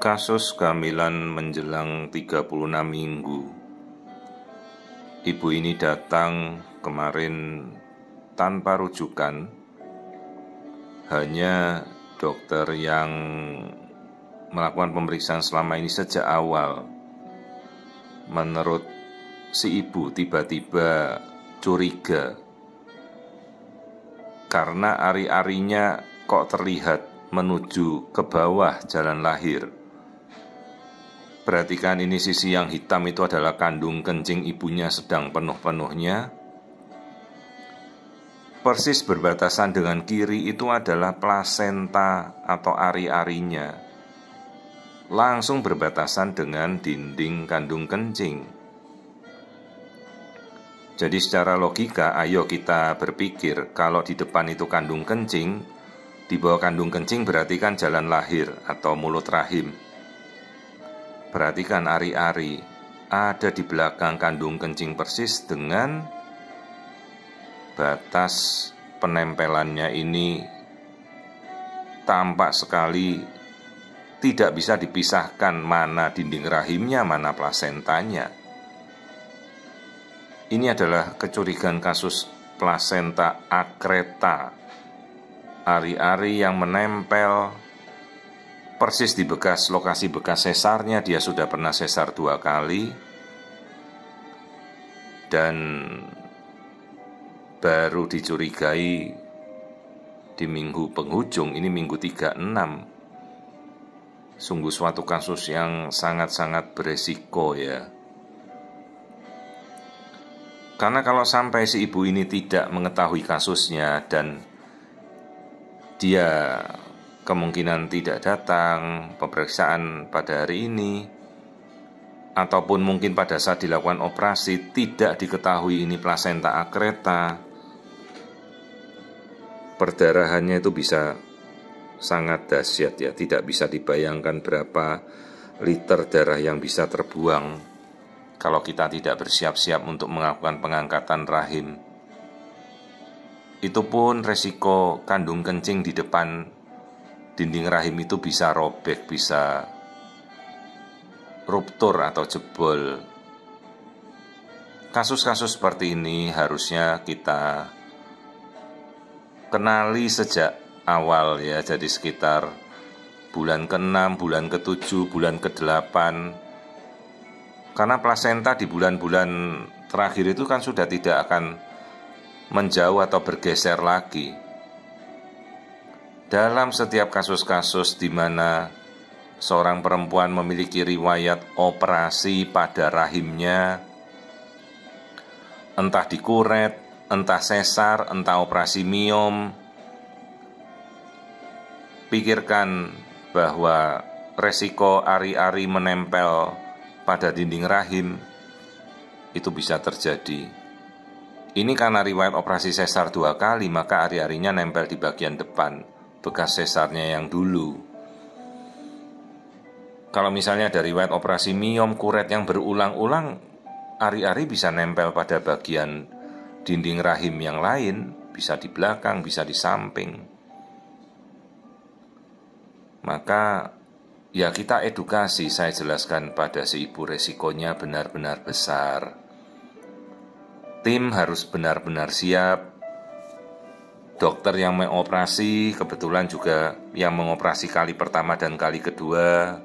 Kasus kehamilan menjelang 36 minggu. Ibu ini datang kemarin tanpa rujukan. Hanya dokter yang melakukan pemeriksaan selama ini sejak awal. Menurut si ibu tiba-tiba curiga karena ari-arinya kok terlihat menuju ke bawah jalan lahir. Perhatikan, ini sisi yang hitam itu adalah kandung kencing ibunya sedang penuh-penuhnya. Persis berbatasan dengan kiri itu adalah plasenta atau ari-arinya. Langsung berbatasan dengan dinding kandung kencing. Jadi secara logika, ayo kita berpikir, kalau di depan itu kandung kencing, di bawah kandung kencing berarti kan jalan lahir atau mulut rahim. Perhatikan ari-ari ada di belakang kandung kencing persis dengan batas penempelannya ini tampak sekali tidak bisa dipisahkan mana dinding rahimnya, mana plasentanya. Ini adalah kecurigaan kasus plasenta akreta, ari-ari yang menempel persis di lokasi bekas sesarnya. Dia sudah pernah sesar 2 kali dan baru dicurigai di minggu penghujung, ini minggu 36. Sungguh suatu kasus yang sangat-sangat beresiko ya. Karena kalau sampai si ibu ini tidak mengetahui kasusnya dan dia kemungkinan tidak datang pemeriksaan pada hari ini, ataupun mungkin pada saat dilakukan operasi tidak diketahui ini plasenta akreta, perdarahannya itu bisa sangat dahsyat ya. Tidak bisa dibayangkan berapa liter darah yang bisa terbuang kalau kita tidak bersiap-siap untuk melakukan pengangkatan rahim. Itu pun resiko kandung kencing di depan dinding rahim itu bisa robek, bisa ruptur atau jebol. Kasus-kasus seperti ini harusnya kita kenali sejak awal ya. Jadi sekitar bulan ke-6, bulan ke-7, bulan ke-8. Karena plasenta di bulan-bulan terakhir itu kan sudah tidak akan menjauh atau bergeser lagi. Dalam setiap kasus-kasus di mana seorang perempuan memiliki riwayat operasi pada rahimnya, entah dikuret, entah sesar, entah operasi miom, pikirkan bahwa resiko ari-ari menempel pada dinding rahim itu bisa terjadi. Ini karena riwayat operasi sesar 2 kali, maka ari-arinya nempel di bagian depan bekas sesarnya yang dulu. Kalau misalnya dari riwayat operasi miom, kuret yang berulang-ulang, ari-ari bisa nempel pada bagian dinding rahim yang lain, bisa di belakang, bisa di samping. Maka ya kita edukasi, saya jelaskan pada si ibu resikonya benar-benar besar. Tim harus benar-benar siap. Dokter yang mengoperasi kebetulan juga yang mengoperasi kali pertama dan kali kedua.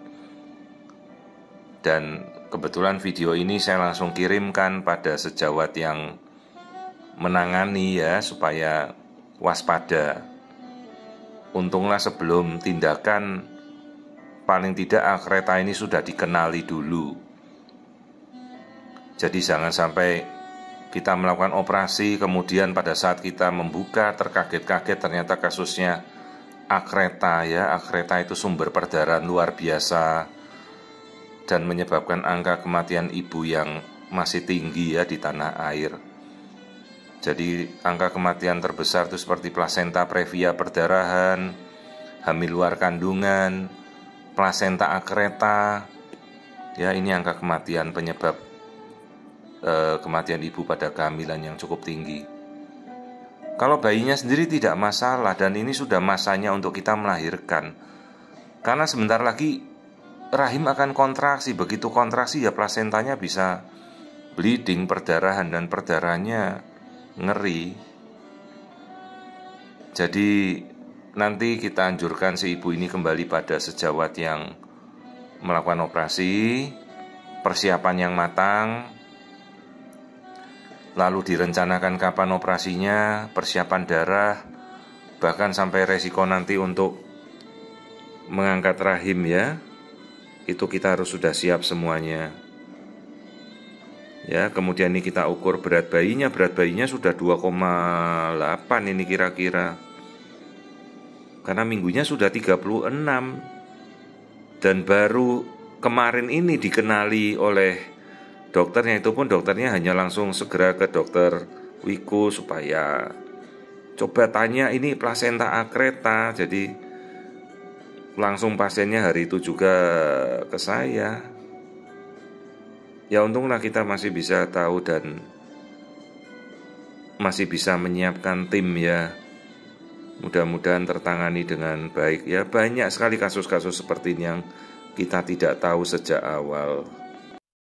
Dan kebetulan video ini saya langsung kirimkan pada sejawat yang menangani ya, supaya waspada. Untunglah sebelum tindakan paling tidak akreta ini sudah dikenali dulu. Jadi jangan sampai kita melakukan operasi, kemudian pada saat kita membuka terkaget-kaget ternyata kasusnya akreta ya. Akreta itu sumber perdarahan luar biasa dan menyebabkan angka kematian ibu yang masih tinggi ya di tanah air. Jadi angka kematian terbesar itu seperti plasenta previa perdarahan, hamil luar kandungan, plasenta akreta. Ya, ini angka kematian penyebab kematian ibu pada kehamilan yang cukup tinggi. Kalau bayinya sendiri tidak masalah dan ini sudah masanya untuk kita melahirkan. Karena sebentar lagi rahim akan kontraksi. Begitu kontraksi ya plasentanya bisa bleeding, perdarahan, dan perdarahannya ngeri. Jadi nanti kita anjurkan si ibu ini kembali pada sejawat yang melakukan operasi, persiapan yang matang, lalu direncanakan kapan operasinya, persiapan darah, bahkan sampai resiko nanti untuk mengangkat rahim ya, itu kita harus sudah siap semuanya. Ya, kemudian ini kita ukur berat bayinya sudah 2,8 ini kira-kira. Karena minggunya sudah 36. Dan baru kemarin ini dikenali oleh dokternya, itu pun dokternya hanya langsung segera ke dokter Wiku supaya coba tanya ini plasenta akreta. Jadi langsung pasiennya hari itu juga ke saya. Ya untunglah kita masih bisa tahu dan masih bisa menyiapkan tim ya. Mudah-mudahan tertangani dengan baik. Ya banyak sekali kasus-kasus seperti ini yang kita tidak tahu sejak awal.